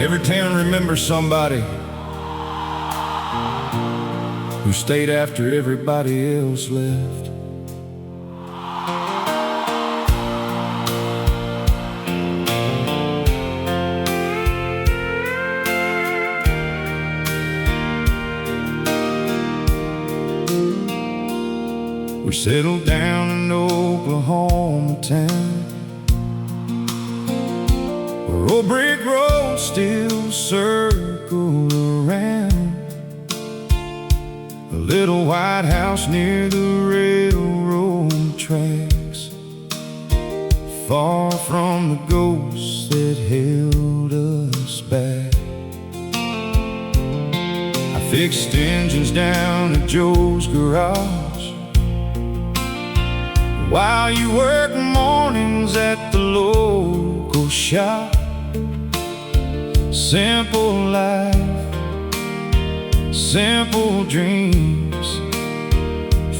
Every town remembers somebody who stayed after everybody else left. We settled down in Oklahoma town, where old brick roads still circle around. A little white house near the railroad tracks, far from the ghosts that held us back. I fixed engines down at Joe's garage, while you work mornings at the local shop. Simple life, simple dreams.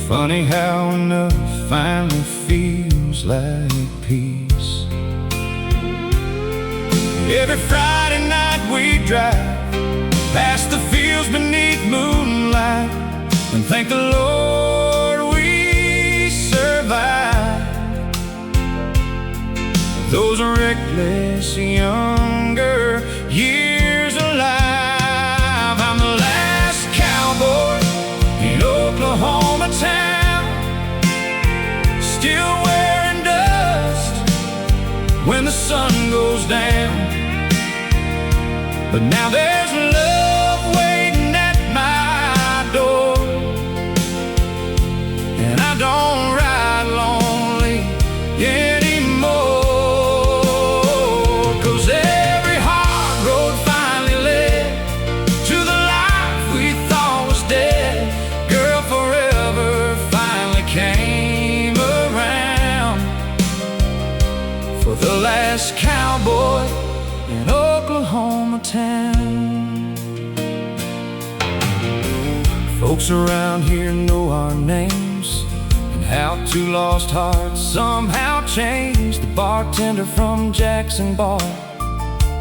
Funny how enough finally feels like peace. Every Friday night we drive past the fields beneath moonlight and thank the Lord we survived those reckless younger years alive. I'm the last cowboy in Oklahoma town, still wearing dust when the sun goes down. But now there's love waiting at my door, and I don't ride lonely anymore. The last cowboy in Oklahoma town. Folks around here know our names and how two lost hearts somehow changed. The bartender from Jackson Bar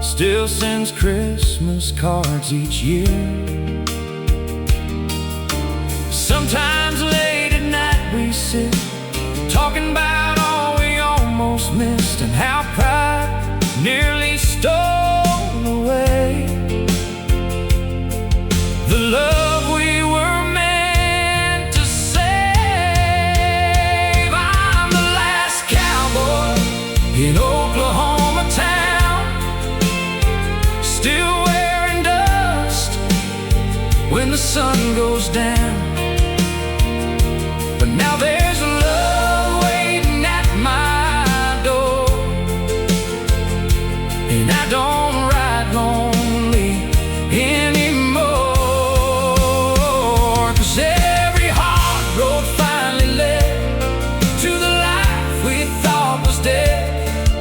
still sends Christmas cards each year. Sometimes late at night we sit talking about all we almost missed and how pride nearly stole away the love we were meant to save. I'm the last cowboy in Oklahoma town, still wearing dust when the sun goes down. But now there's love waiting at my door, and I don't ride lonely anymore. 'Cause every hard road finally led to the life we thought was dead.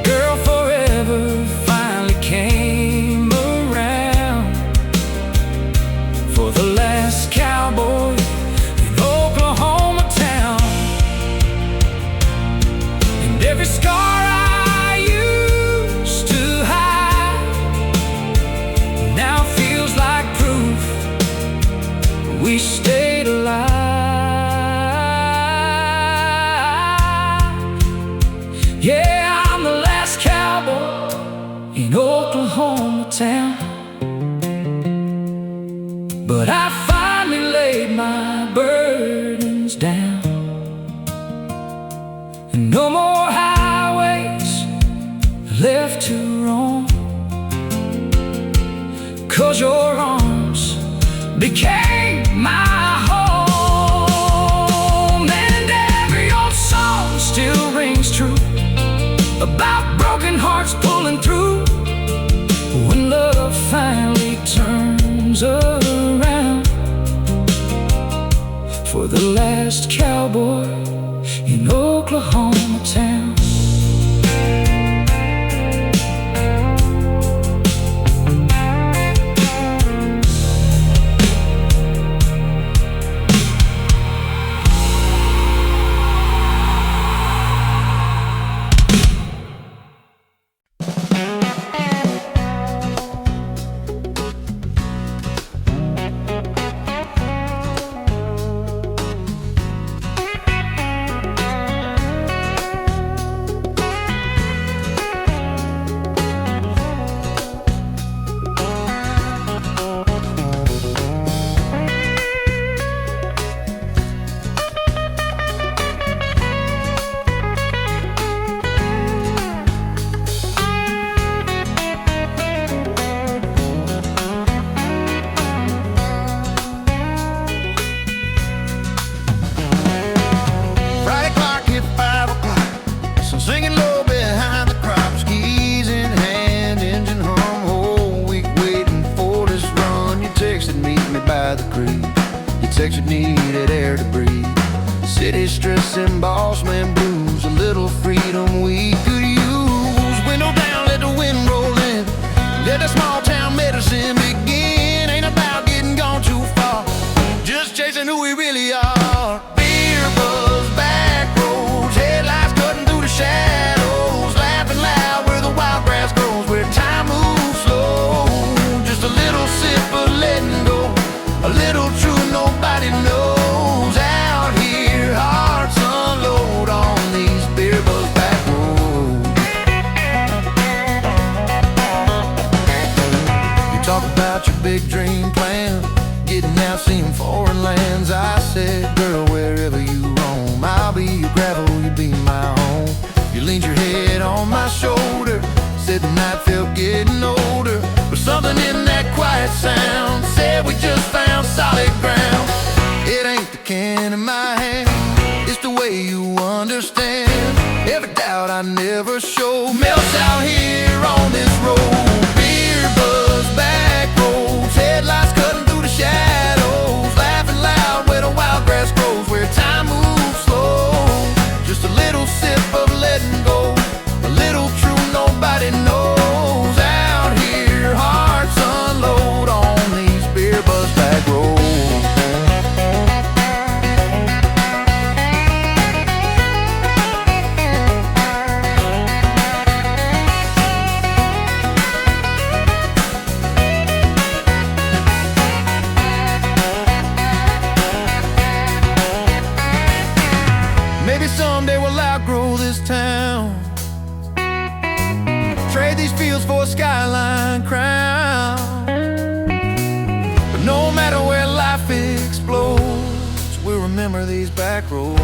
Girl, forever finally came around for the last cowboy in Oklahoma town. And every scar I used to hide now feels like proof we stayed alive. Yeah, I'm the last cowboy in Oklahoma town, but I finally laid my burdens down, and no more highways left to roam, 'cause your arms became my home. And every old song still rings true about broken hearts pulling through when love finally turns around for the last cowboy in Oklahoma town. architecture needed air to breathe. City stress and boss man blues, a little freedom we could use. Window down, let the wind roll in, let the small town medicine begin. Ain't about getting gone too far, just chasing who we really are. Beer buzz, back roads, headlights cutting through the shadows, laughing loud where the wild grass grows, where time moves slow. Just a little sip of letting go, a little true nobody knows. Out here, hearts unload on these beer buzz back roads. You talk about your big dream plan, getting out, seeing foreign lands. I said, girl, wherever you roam, I'll be your gravel, you be my home. You leaned your head on my shoulder, said the night felt getting older, but something in that quiet sound said we just found solid ground. It ain't the can in my hand, it's the way you understand. Every doubt I never show melts out here on this road. Beer buzz, back roads, headlights cutting through the shadows, laughing loud where the wild grass grows, where time moves slow. Just a little sip of letting go, a little true nobody knows. Out here, hearts unload on these beer buzz back roads. Maybe someday we'll outgrow this town, trade these fields for a skyline crown. But no matter where life explodes, we'll remember these back roads.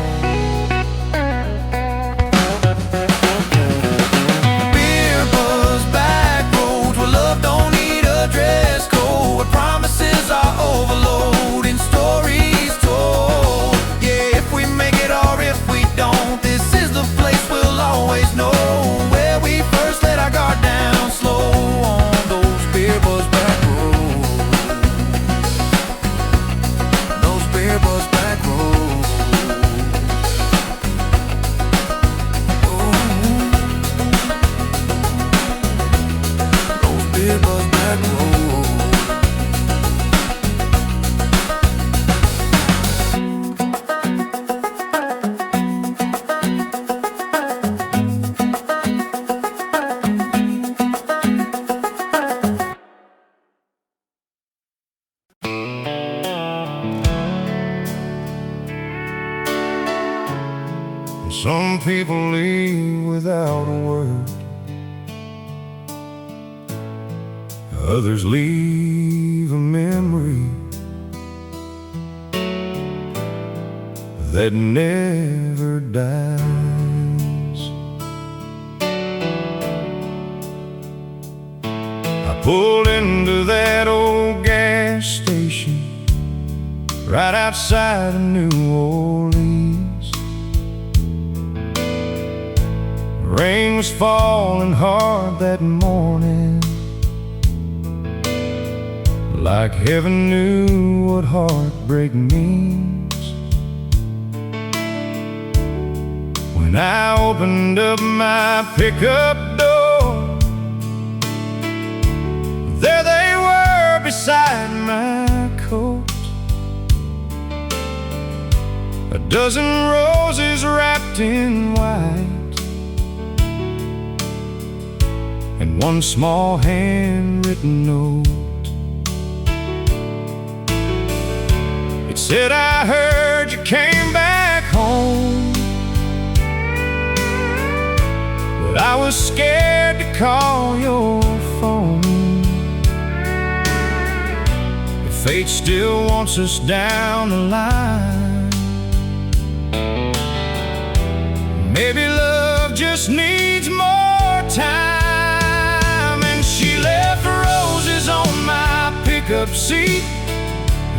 Beer buzz, back roads, where love don't need a dress code, where promises are overloading, stories told. Yeah, if we make it or if we don't, this is the place we'll always know, where we first let our guard down slow on those beer buzz back roads. Those beer buzz back roads. Ooh. Those beer buzz back roads. Some people leave without a word, others leave a memory that never dies. I pulled into that old gas station right outside of New Orleans. Rain was falling hard that morning, like heaven knew what heartbreak means. When I opened up my pickup door, there they were beside my coat, a dozen roses wrapped in white, and one small handwritten note. It said, I heard you came back home, but I was scared to call your phone. If fate still wants us down the line, maybe love just needs more time. She left roses on my pickup seat,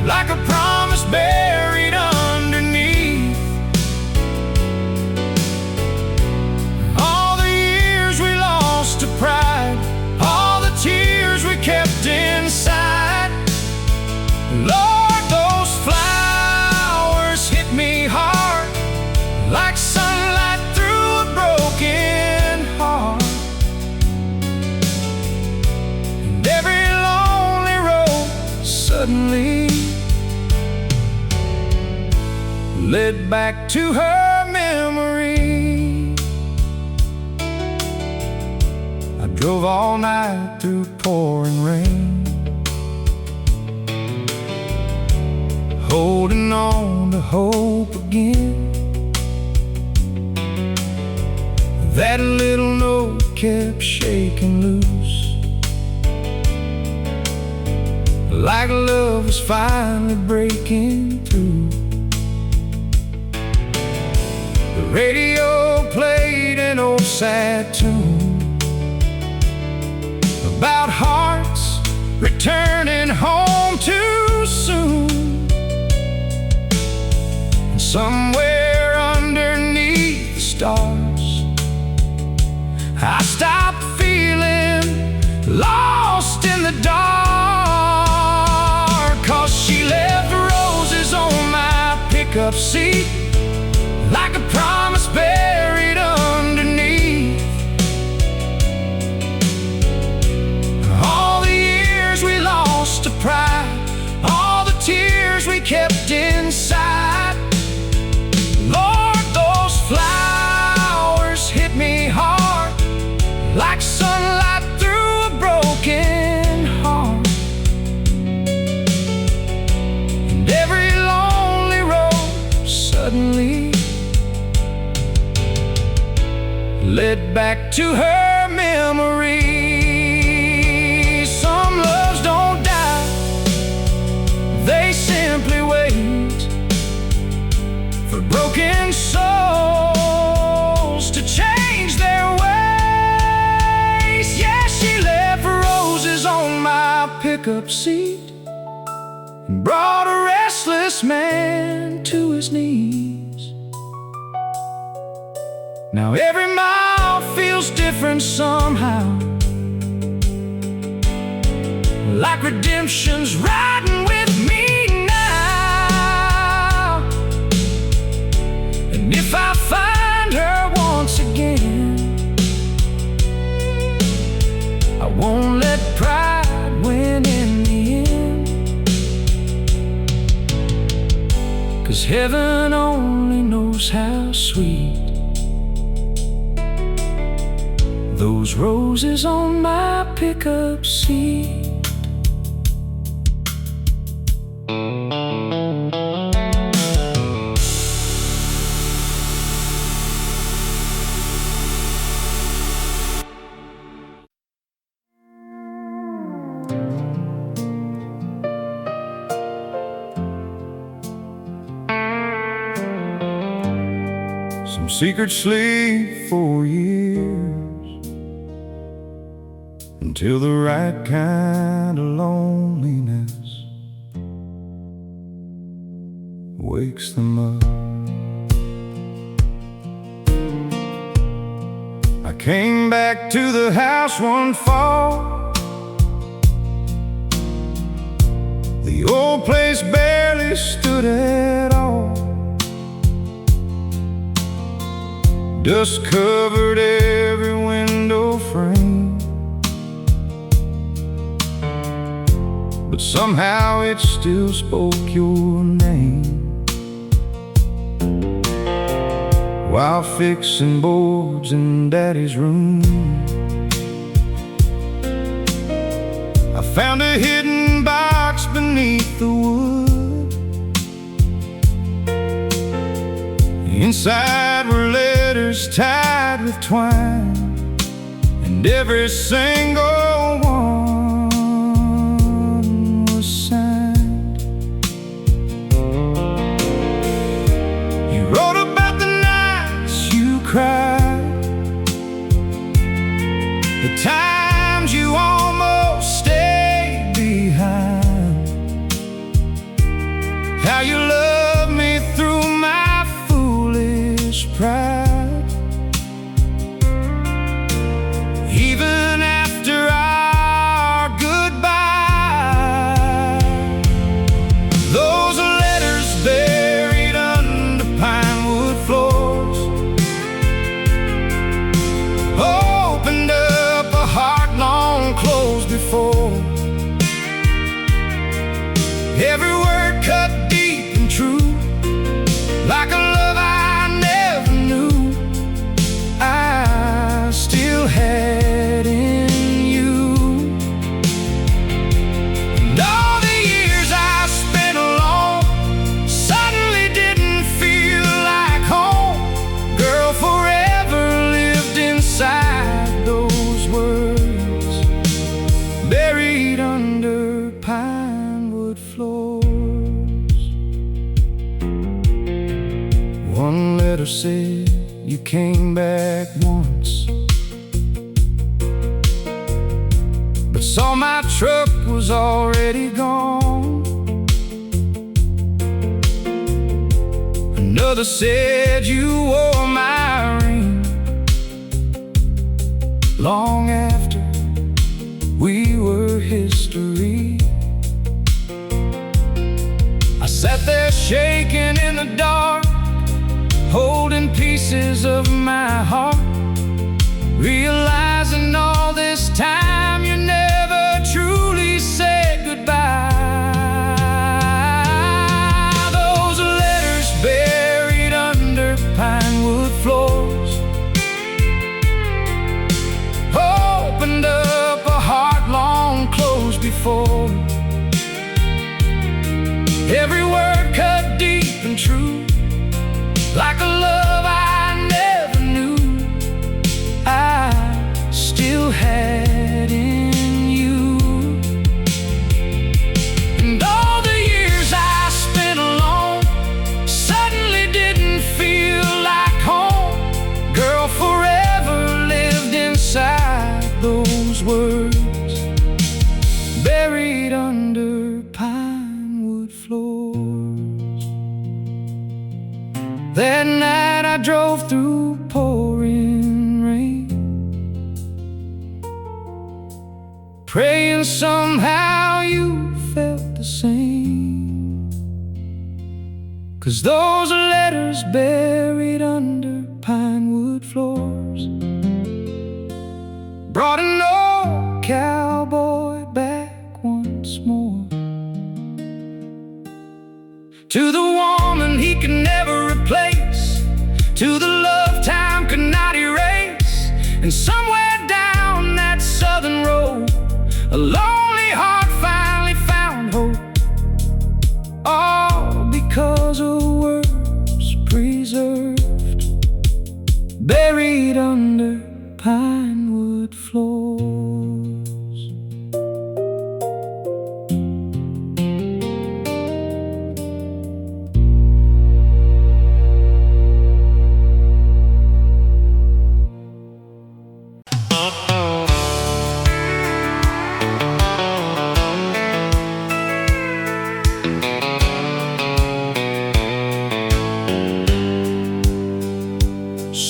like a promise buried underneath. All the years we lost to pride, all the tears we kept inside, Lord, those flowers like sunlight through a broken heart. And every lonely road suddenly led back to her memory. I drove all night through pouring rain, holding on to hope again. That little note kept shaking loose, like love was finally breaking through. The radio played an old sad tune about hearts returning home too soon. And somewhere underneath the stars, I stopped feeling lost in the dark. 'Cause she left roses on my pickup seat, like a promise buried underneath. All the years we lost to pride, all the tears we kept inside. Lord, those flowers hit me hard, like sunlight through a broken heart. And every lonely road suddenly led back to her memory. Some loves don't die, they simply wait for broken souls to change their ways. Yeah, she left roses on my pickup seat and brought a restless man to his knees. Now every mile feels different somehow, like redemption's riding with me now. And if I find her once again, I won't let pride win in the end. 'Cause heaven only knows how sweet those roses on my pickup seat. Some secrets sleep for years, until the right kind of loneliness wakes them up. I came back to the house one fall. The old place barely stood at all. Dust covered every window frame, but somehow it still spoke your name. While fixing boards in Daddy's room, I found a hidden box beneath the wood. Inside were letters tied with twine, and every single one was signed. You wrote about the nights you cried, the times you almost stayed behind, how you loved me through my foolish pride. Even after I One letter said you came back once, but saw my truck was already gone. Another said you wore my ring long after we were history. I sat there shaking in the dark, holding pieces of my heart, realizing all this time you never truly said goodbye. Those letters buried under pine wood floors opened up a heart long closed before. Every word cut deep and true, like a love I never knew I still had in you. And all the years I spent alone suddenly didn't feel like home. Girl, forever lived inside those words buried under pine wood floors. That night I drove through pouring rain, praying somehow you felt the same. 'Cause those letters buried under pine wood floors brought an old cowboy back once more, to the woman he could never replace, to the love time could not erase. And somewhere down that southern road, a lonely heart finally found hope, all because of words preserved, buried under pine wood floors.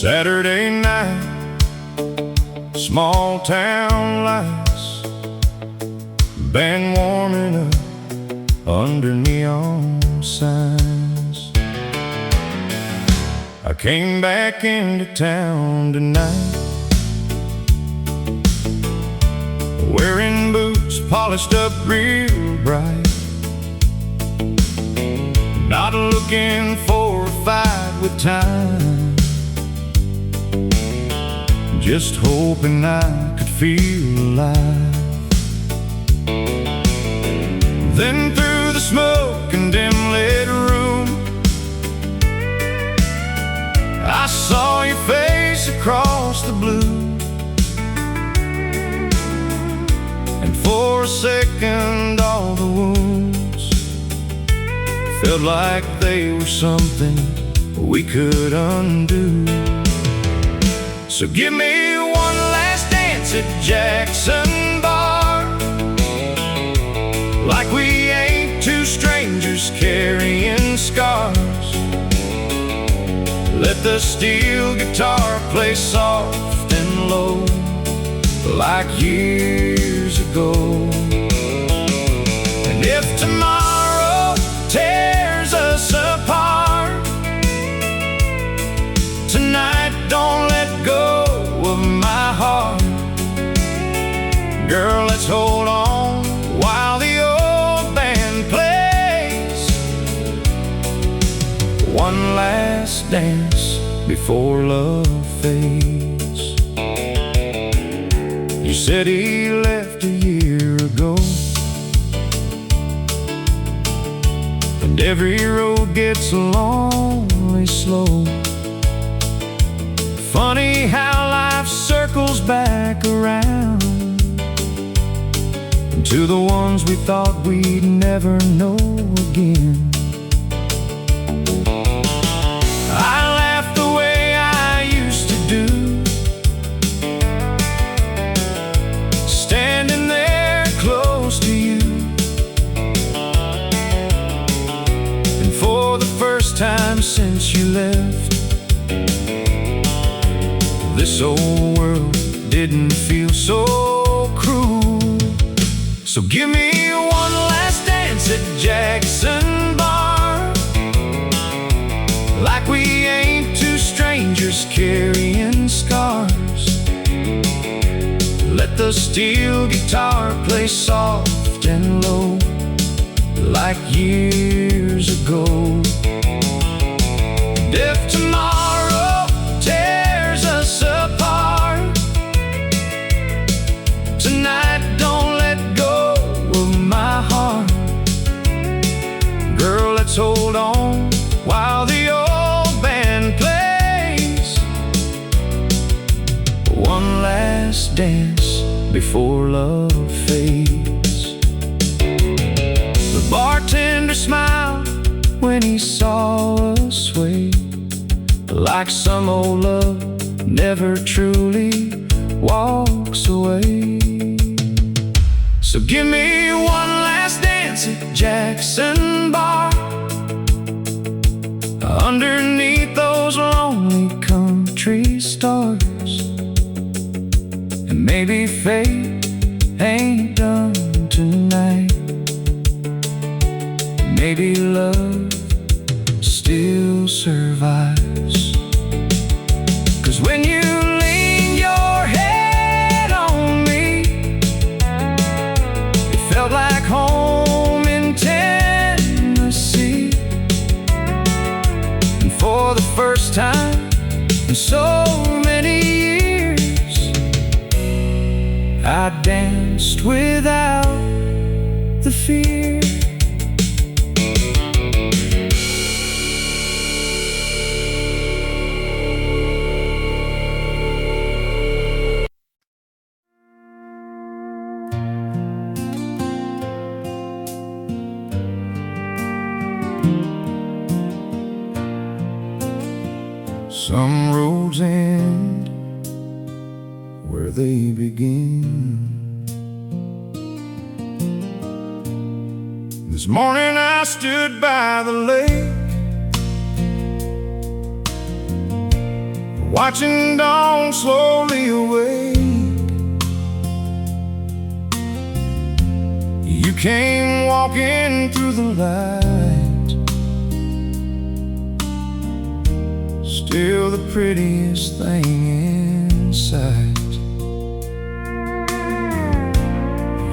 Saturday night, small town lights, band warming up under neon signs. I came back into town tonight, wearing boots polished up real bright, not looking for a fight with time, just hoping I could feel alive. Then through the smoke and dim-lit room, I saw your face across the blue, and for a second all the wounds felt like they were something we could undo. So give me one last dance at Jackson Bar, like we ain't two strangers carrying scars. Let the steel guitar play soft and low, like years ago. And if tomorrow tears us apart, tonight don't let go of my heart. Girl, let's hold on while the old band plays. One last dance before love fades. You said he left a year ago, and every road gets lonely slow. Funny how life circles back around to the ones we thought we'd never know again. I This old world didn't feel so cruel. So give me one last dance at Jackson Bar, like we ain't two strangers carrying scars. Let the steel guitar play soft and low, like years ago. And if tomorrow tears us apart, tonight don't let go of my heart. Girl, let's hold on while the old band plays. One last dance before love fades. The bartender smiled when he saw us wait, like some old love never truly walks away. So give me one last dance at Jackson Bar, underneath those lonely country stars. And maybe fate ain't done tonight, maybe love still survives. 'Cause when you lean your head on me, it felt like home in Tennessee. And for the first time in so many years, I danced without the fear. Some roads end where they begin. This morning I stood by the lake, watching dawn slowly awake. You came walking through the light, still the prettiest thing in sight.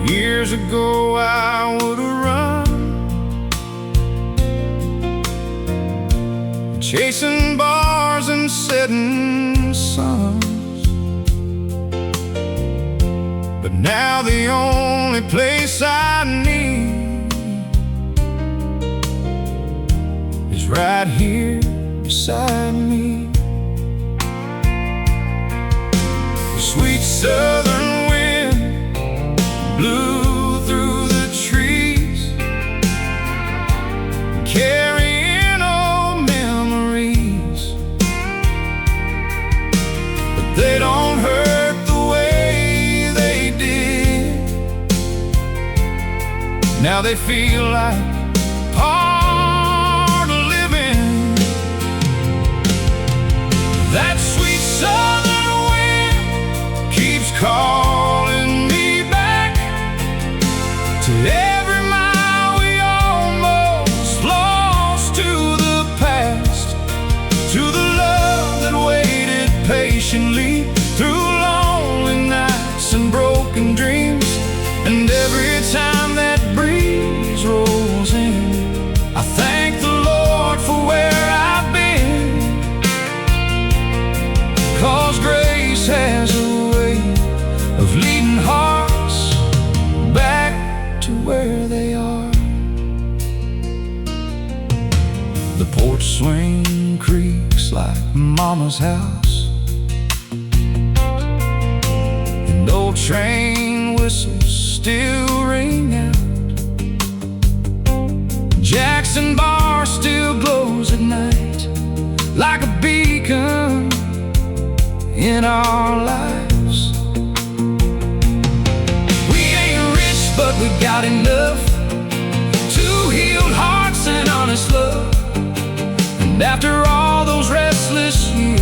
Years ago I would have run, chasing bars and setting suns. But now the only place I need is right here beside me. The sweet southern wind blew through the trees, carrying old memories. But they don't hurt the way they did. Now they feel like part of living. That sweet southern wind keeps calling me back to every mile we almost lost, to the past, to the love that waited patiently through lonely nights and broken dreams. And every time that breeze rolls in, I thank the Lord for where I've been. 'Cause grace has a way of leading hearts back to where they are. The porch swing creaks like Mama's house, and old train whistles still ring out. Jackson Bar still glows at night like a beacon in our lives. We ain't rich, but we got enough, two healed hearts and honest love. And after all those restless years,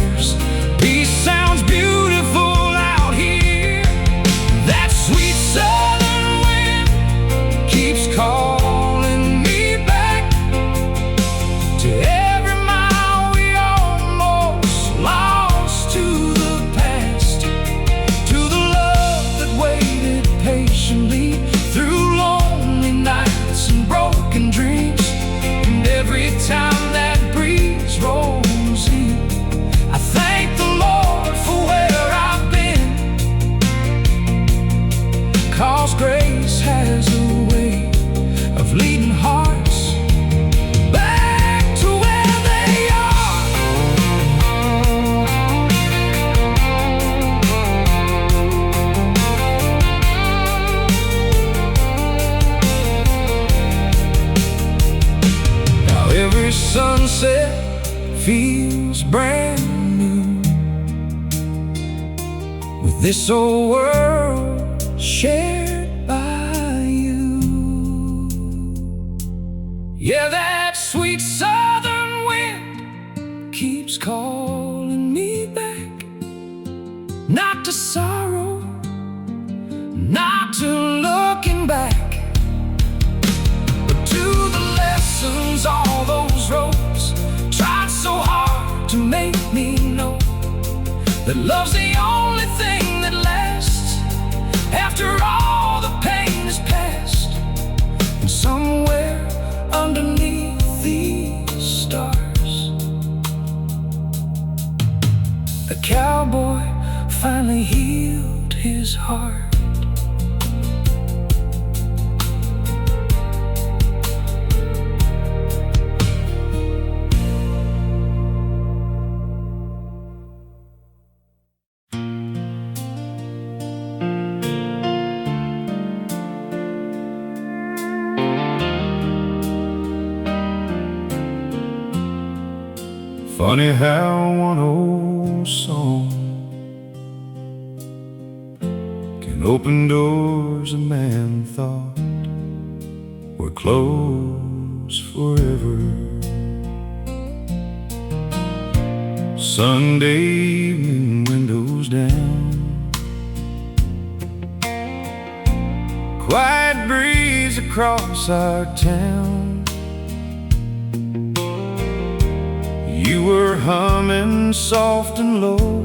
brand new, with this old world shared by you. Yeah, that sweet southern wind keeps calling me back, not to sorrow, not to looking back, but to the lessons all those roads tried so hard to make me know, that love's the only thing that lasts after all the pain is past. And somewhere underneath these stars, the cowboy finally healed his heart. Funny how one old song can open doors a man thought were closed forever. Sunday evening, windows down, quiet breeze across our town. You were humming soft and low,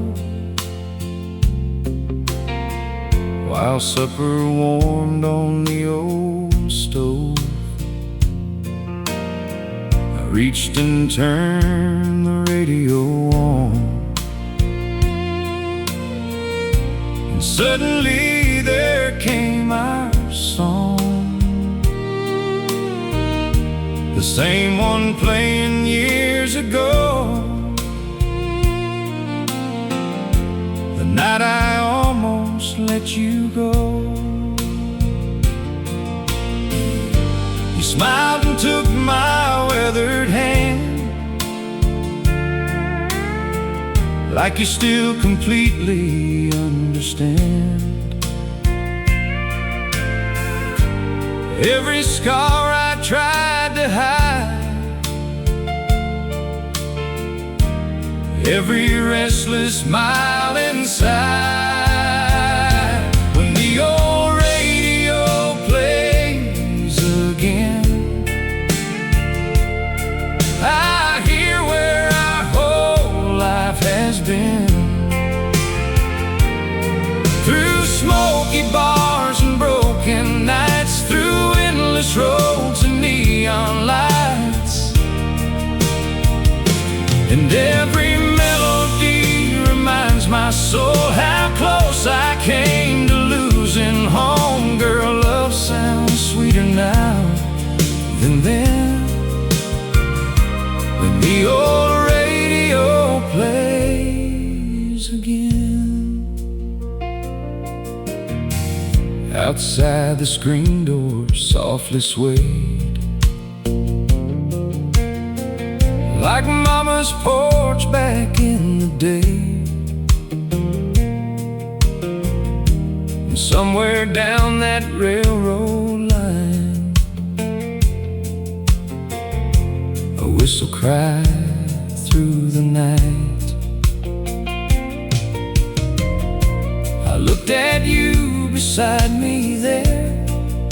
while supper warmed on the old stove. I reached and turned the radio on, and suddenly there came our song, the same one playing years ago, the night I almost let you go. You smiled and took my weathered hand, like you still completely understand. Every scar I tried to hide, every restless mile inside, when the old radio plays again, I hear where our whole life has been. Through smoky bars and broken nights, through endless roads and neon lights, and every melody reminds my soul how close I came to losing home. Girl, love sounds sweeter now than then, when the old radio plays again. Outside the screen door softly swayed, like Mama's porch back in the day. And somewhere down that railroad line, a whistle cried through the night. I looked at you beside me there,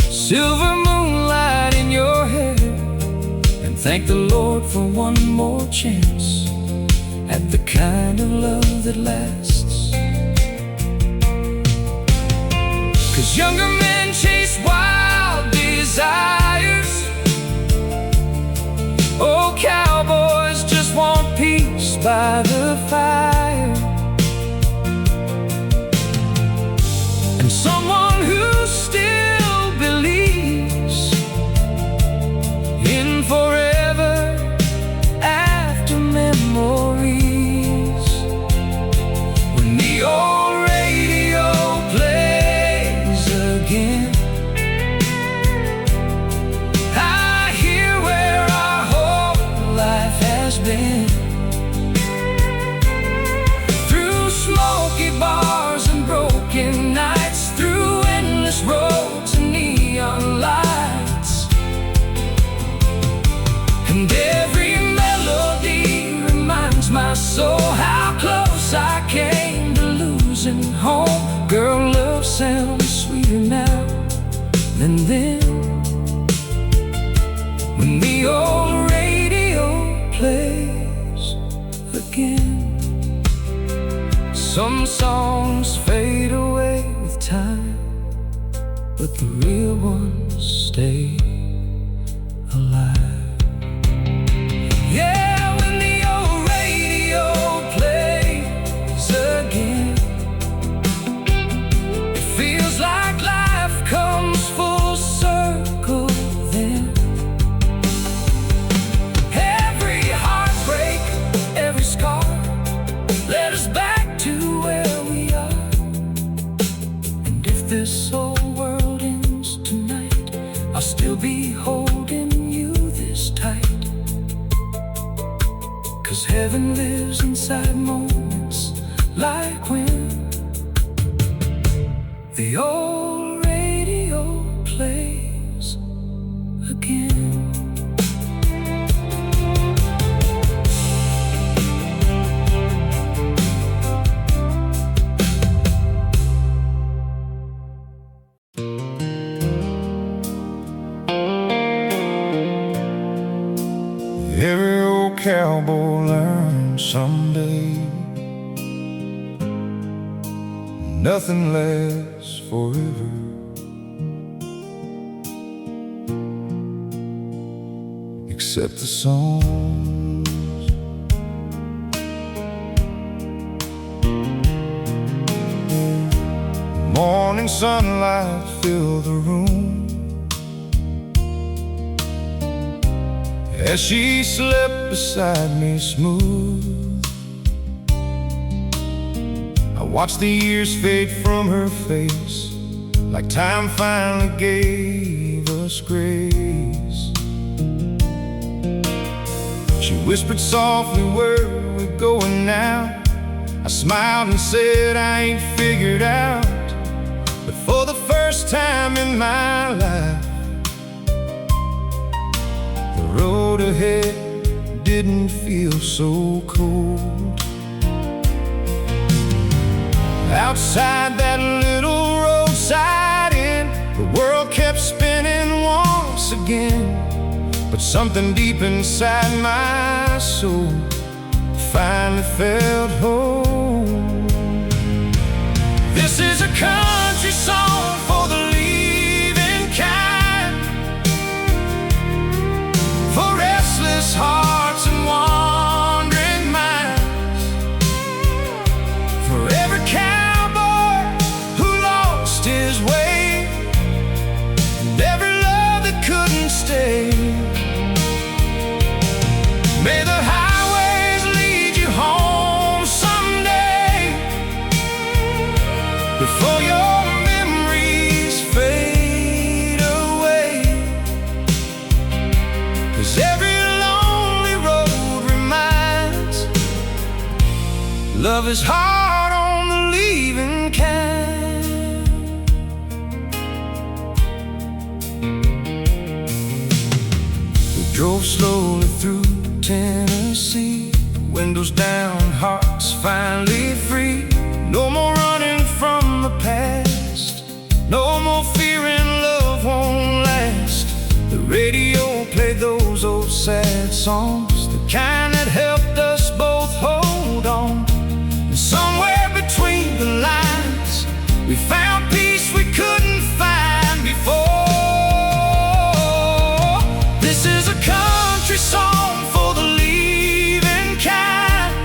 silver moonlight in your hair, and thank the Lord for one more chance at the kind of love that lasts. 'Cause younger men chase wild desires, old cowboys just want peace by the fire, and someone who still believes in forever after memories. When the old radio plays again, I hear where our whole life has been. my soul how close I came to losing home. Girl, love sounds sweeter now than then, when the old radio plays again. Some songs fade away with time, but the real ones stay alive. Yeah, when the old radio plays again, it feels like life comes full circle then. Every heartbreak, every scar led us back to where we are. And if this whole world ends tonight, I'll still be holding you this tight. 'Cause heaven lives inside moments like when the old radio plays again. Every old cowboy learns someday nothing lasts forever. Except the songs. Morning sunlight fill the room as she slept beside me smooth. I watched the years fade from her face, like time finally gave us grace. She whispered softly, "Where are we going now?" I smiled and said, "I ain't figured out." But for the first time in my life, the road ahead didn't feel so cold. Outside that little roadside inn, the world kept spinning once again. But something deep inside my soul finally felt home. This is a country song for the leaving kind, for restless hearts and wandering minds, for every cowboy who lost his way, and every love that couldn't stay. May the highways lead you home someday, before your memories fade away. 'Cause every lonely road reminds love is hard on the leaving kind. We drove slowly through Tennessee, windows down, hearts finally free. No more running from the past, no more fearing love won't last. The radio played those old sad songs, the kind that helped us both hold on. And somewhere between the lines, we found peace we couldn't find before. This is a country song for the leaving kind,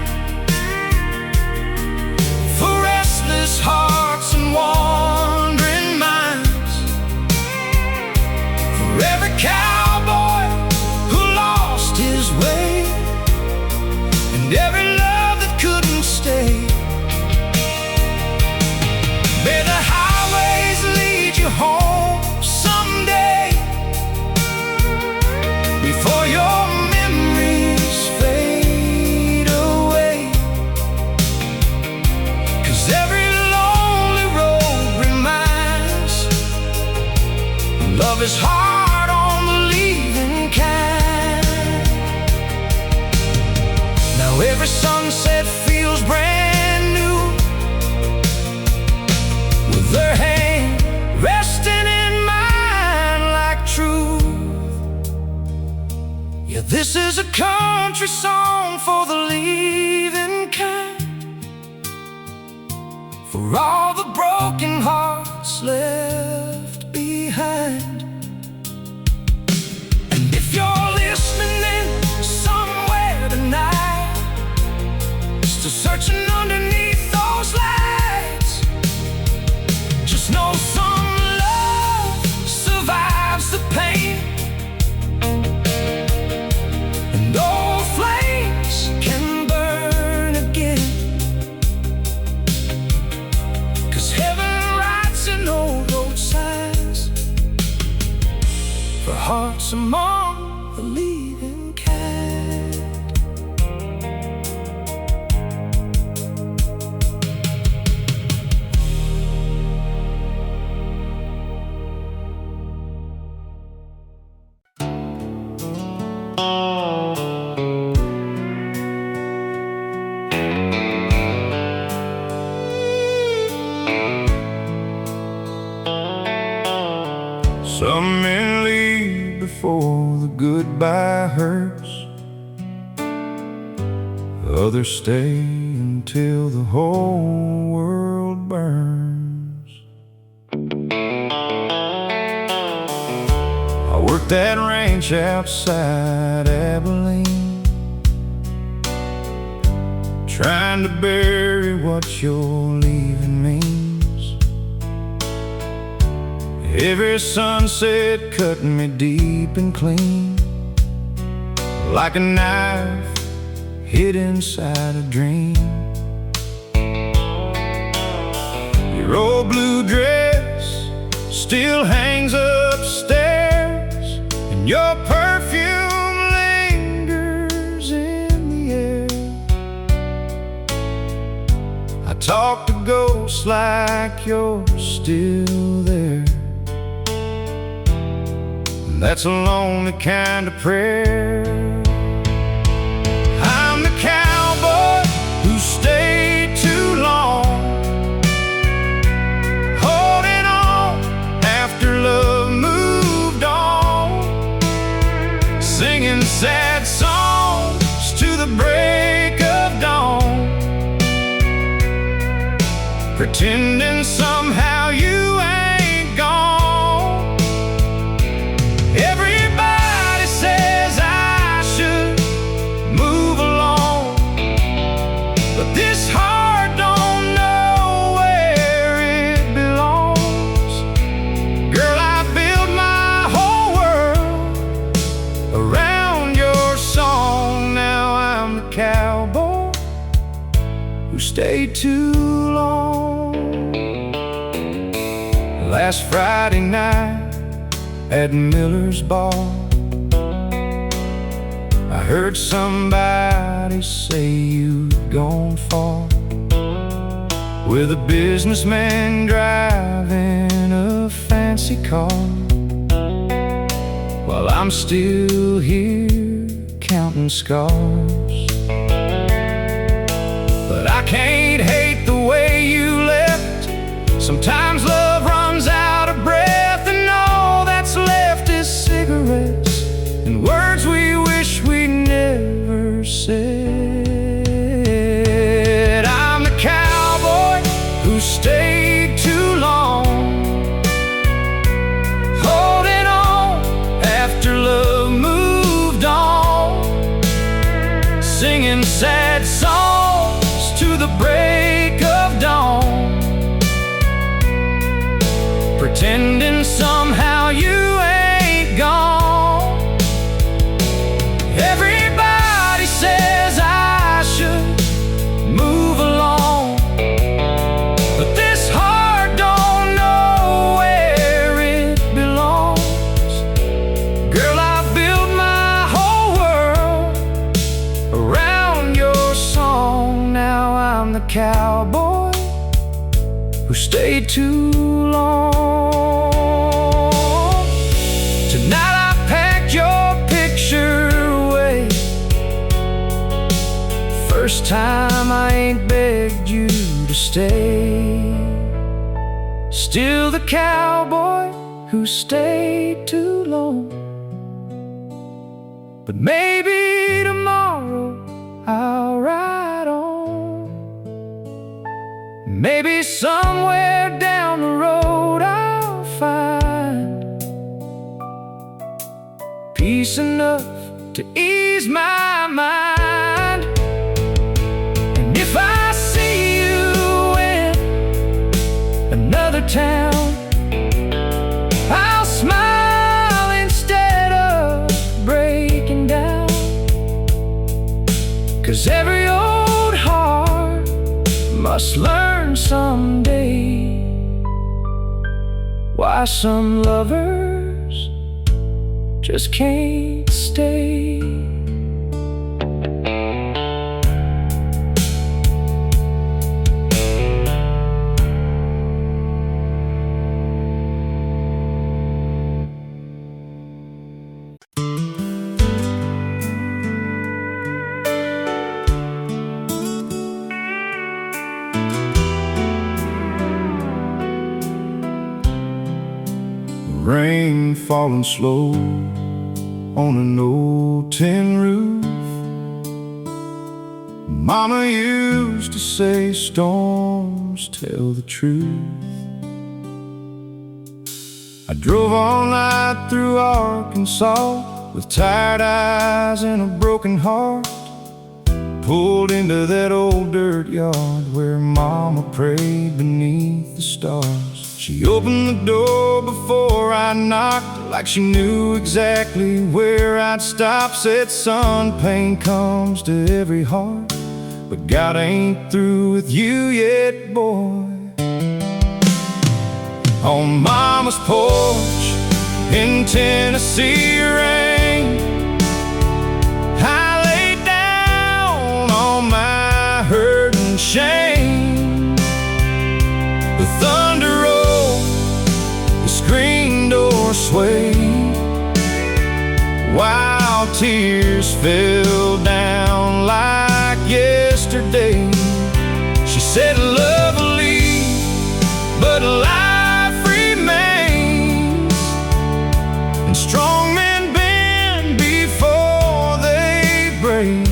for restless hearts and wandering minds, for every cowboy who lost his way. This is a country song for the leaving kind, for all the broken hearts left behind. And if you're listening somewhere tonight, still searching underneath those lights, just know some love survives the pain. And old flames can burn again, 'cause heaven writes in old road signs for hearts among the leaving kind. Some men leave before the goodbye hurts, others stay until the whole world burns. I worked that ranch outside Abilene, trying to bury what you're leaving means. Every sunset cutting me deep and clean, like a knife hid inside a dream. Your old blue dress still hangs upstairs, and your perfume lingers in the air. I talk to ghosts like you're still there. That's a lonely kind of prayer. I'm the cowboy who stayed too long, holding on after love moved on, singing sad songs to the break of dawn, pretending somehow you ain't gone. Everybody says I should move along, but this heart don't know where it belongs. Girl, I built my whole world around your song. Now I'm the cowboy who stayed too long. Last Friday night at Miller's bar, I heard somebody say you'd gone far, with a businessman driving a fancy car, while I'm still here counting scars. But I can't hate the way you left. Sometimes love runs out of breath, and all that's left is cigarettes and words we wish we never said. I'm the cowboy who stayed too long, holding on after love moved on, singing sad songs to the break of dawn, pretending somehow you ain't gone. Everybody says I should move along, but this heart don't know where it belongs. Girl, I built my whole world around your song. Now I'm the cowboy who stayed too long. Tonight I packed your picture away. First time I ain't begged you to stay. Still the cowboy who stayed too long, but maybe tomorrow I'll ride on. Maybe somewhere down the road I'll find peace enough to ease my mind. And if I see you in another town, I'll smile instead of breaking down. 'Cause every old heart must learn someday why some lovers just can't stay. Rain falling slow on an old tin roof. Mama used to say storms tell the truth. I drove all night through Arkansas with tired eyes and a broken heart. Pulled into that old dirt yard where Mama prayed beneath the stars. She opened the door before I knocked, like she knew exactly where I'd stop. Said, son, pain comes to every heart, but God ain't through with you yet, boy. On Mama's porch in Tennessee rain, I lay down on my hurt and shame. The thunder rolled, the screen door swayed, while tears fell down like yesterday. She said love will leave, but life remains, and strong men bend before they break.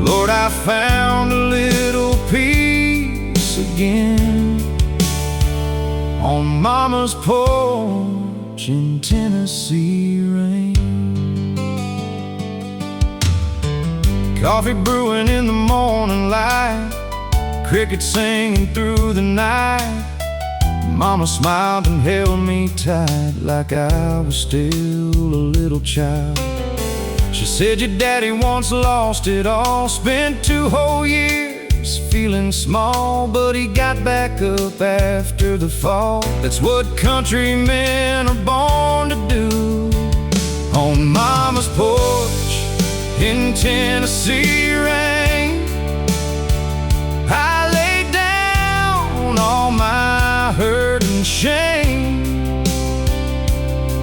Lord, I found a little peace again on Mama's porch in Tennessee rain. Coffee brewing in the morning light, crickets singing through the night. Mama smiled and held me tight like I was still a little child. She said your daddy once lost it all, spent 2 whole years feeling small, but he got back up after the fall. That's what countrymen are born to do. On Mama's porch in Tennessee rain, I lay down all my hurt and shame.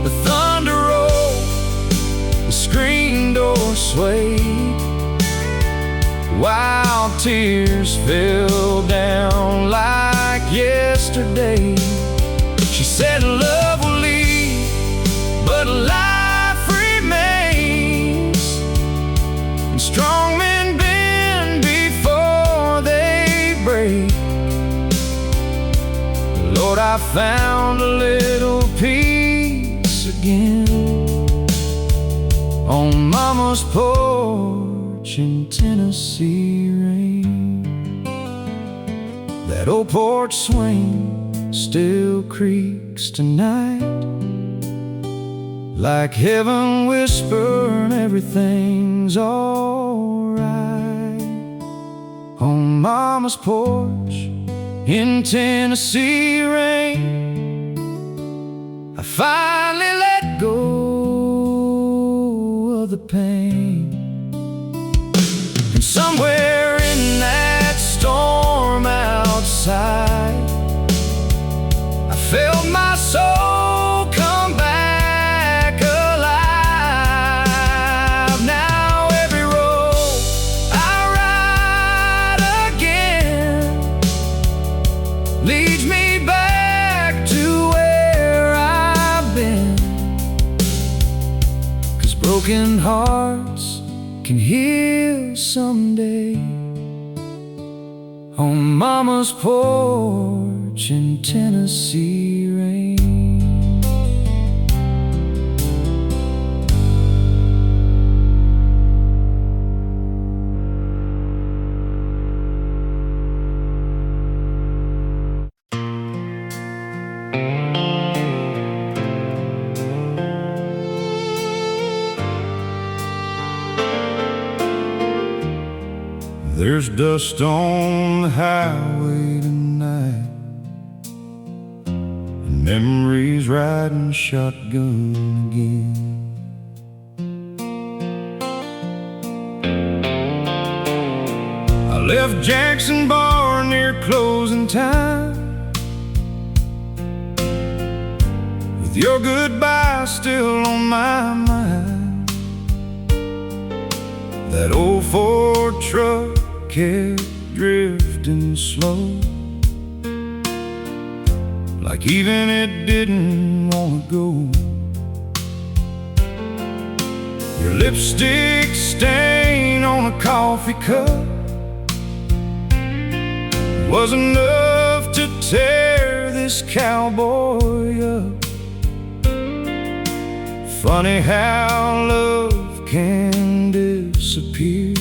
The thunder rolled, the screen door swayed, while tears fell down like yesterday. She said love will leave, but life remains, and strong men bend before they break. Lord, I found a little peace again on Mama's porch in Tennessee rain. That old porch swing still creaks tonight, like heaven whispering everything's alright. On Mama's porch in Tennessee rain, I finally let go of the pain. And somewhere in that storm outside, I felt my soul come back alive. Now every road I ride again leads me back to where I've been. broken hearts can heal someday. On Mama's porch in Tennessee rain. There's dust on the highway tonight, and memories riding shotgun again. I left Jackson Bar near closing time, with your goodbye still on my mind. That old Ford truck kept drifting slow, like even it didn't want to go. Your lipstick stain on a coffee cup was enough to tear this cowboy up. Funny how love can disappear,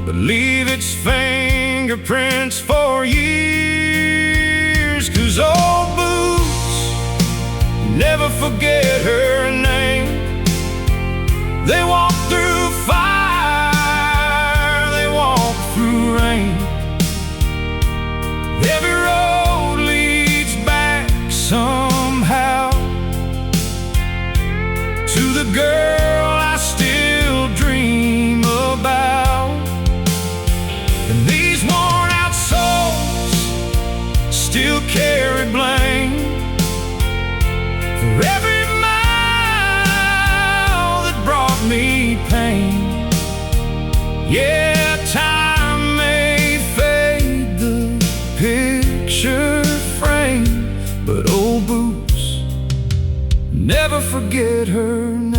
but leave its fingerprints for years. 'Cause old boots never forget her name. They walk through fire, they walk through rain. Every road leads back somehow to the girl I still dream about. And these worn out souls still carry blame for every mile that brought me pain. Yeah, time may fade the picture frame, but old boots never forget her name.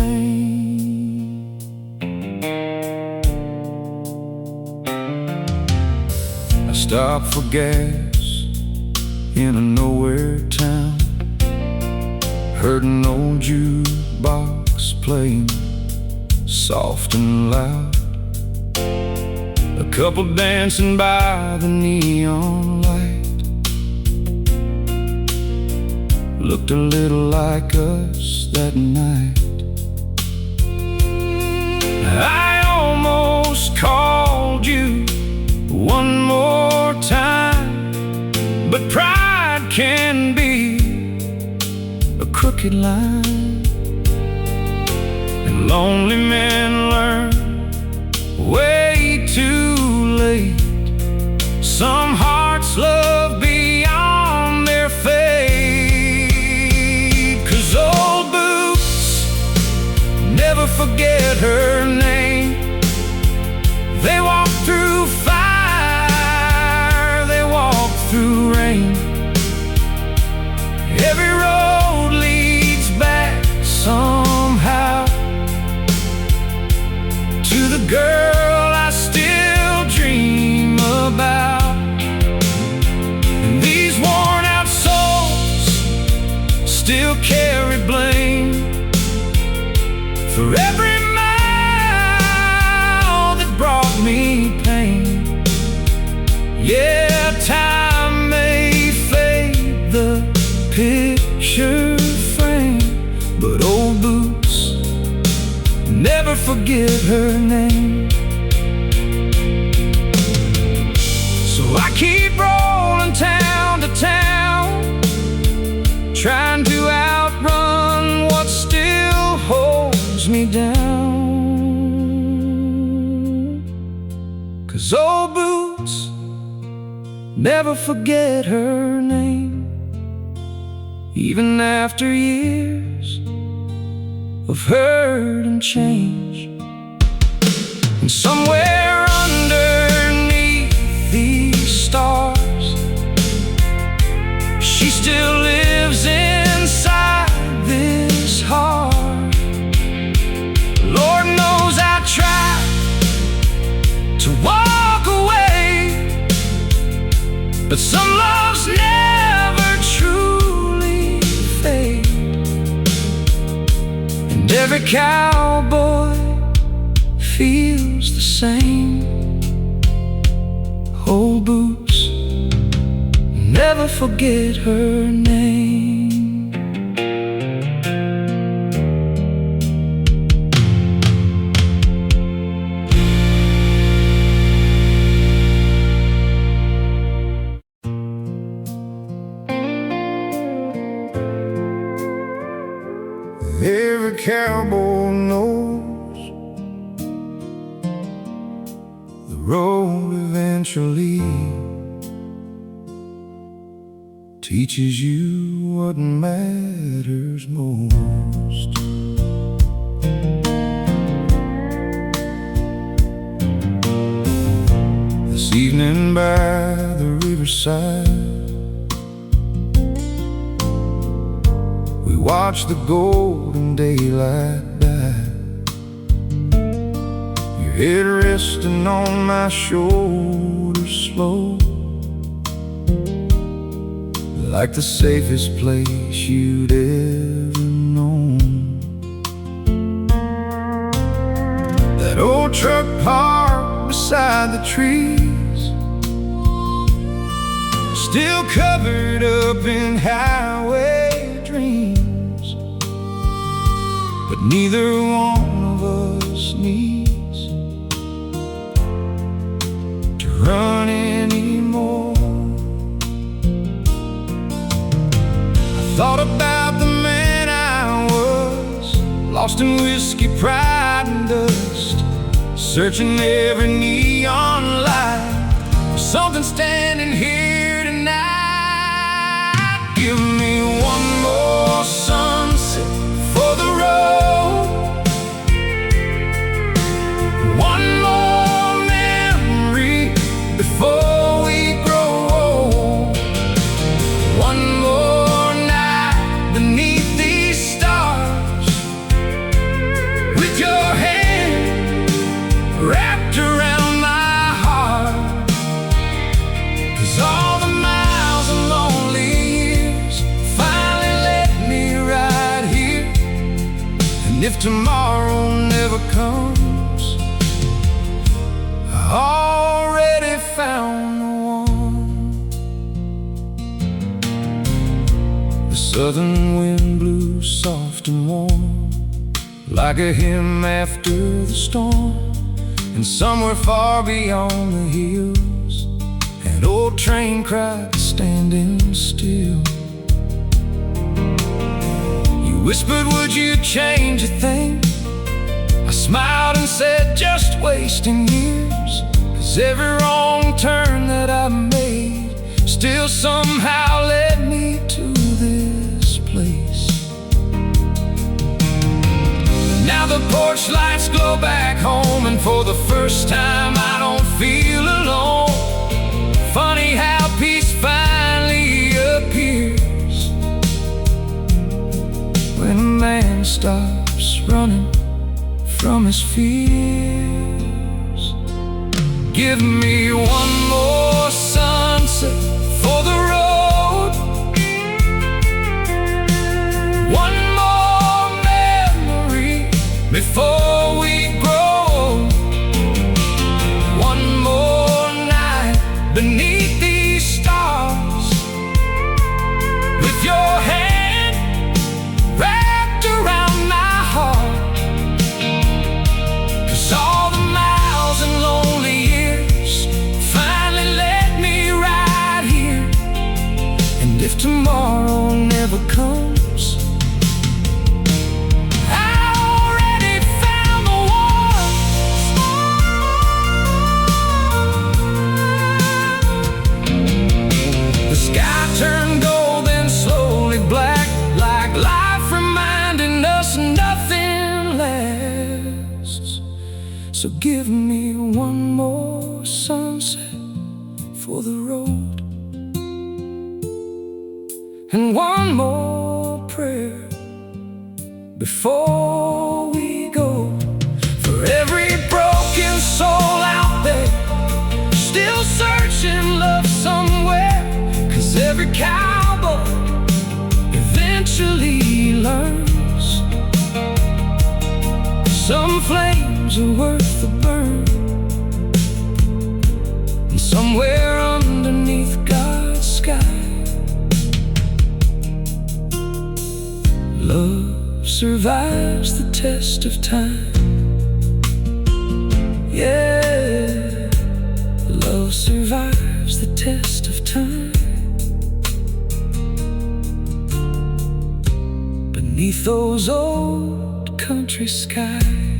I stopped for gas in a nowhere town, heard an old jukebox playing soft and loud. A couple dancing by the neon light, looked a little like us that night. I almost called you one more time, but pride can be a crooked line, and lonely men learn way too late. Some hearts love beyond their fate. 'Cause old boots never forget her name. They walk through fire, they walk through rain. Every road leads back somehow to the girl I still dream about. And these worn out souls still carry blame for every mile that brought me pain. Yeah, time may fade the picture frame, but old boots never forget her name. So I keep rolling town to town, trying to outrun what still holds me down. 'Cause old boots never forget her name, even after years of hurt and change. And somewhere underneath these stars, she still lives inside this heart. to walk away. But some loves never truly fade, and every cowboy feels the same. Old boots, never forget her name. Every cowboy knows the road eventually teaches you what matters most. This evening by the riverside, we watch the golden daylight die. Your head resting on my shoulder slow, like the safest place you'd ever known. That old truck parked beside the trees, still covered up in highway dreams. But neither one of us needs to run anymore. I thought about the man I was, lost in whiskey, pride, and dust, searching every neon light for something standing here tonight. Give me one more sunset for the road, one more memory before we grow old, one more night beneath these stars, with your hand wrapped around my heart. 'Cause all the miles and lonely years finally let me right here. And if tomorrow never comes, I already found the one. The southern wind blew soft and warm, like a hymn after the storm. And somewhere far beyond the hills, an old train cried, standing still. You whispered, would you change a thing? I smiled and said, just wasting years. 'Cause every wrong turn that I made still somehow led me to this place. Now the porch lights glow back home, and for the first time I don't feel alone. Funny how peace finally appears when a man stops running from his fears. Give me one more sunset for the road, one more memory before we grow old, one more night beneath these stars, with your hand wrapped around my heart. 'Cause all the miles and lonely years finally let me right here. And if tomorrow never comes, I already found the one. The sky turned gold, then slowly black, like life reminding us nothing lasts. So give me one more sunset for the road, and one more prayer before we go. For every broken soul out there Every cowboy eventually learns some flames are worth the burn, and somewhere underneath God's sky, love survives the test of time. Yeah, love survives the test of time. Beneath those old country skies.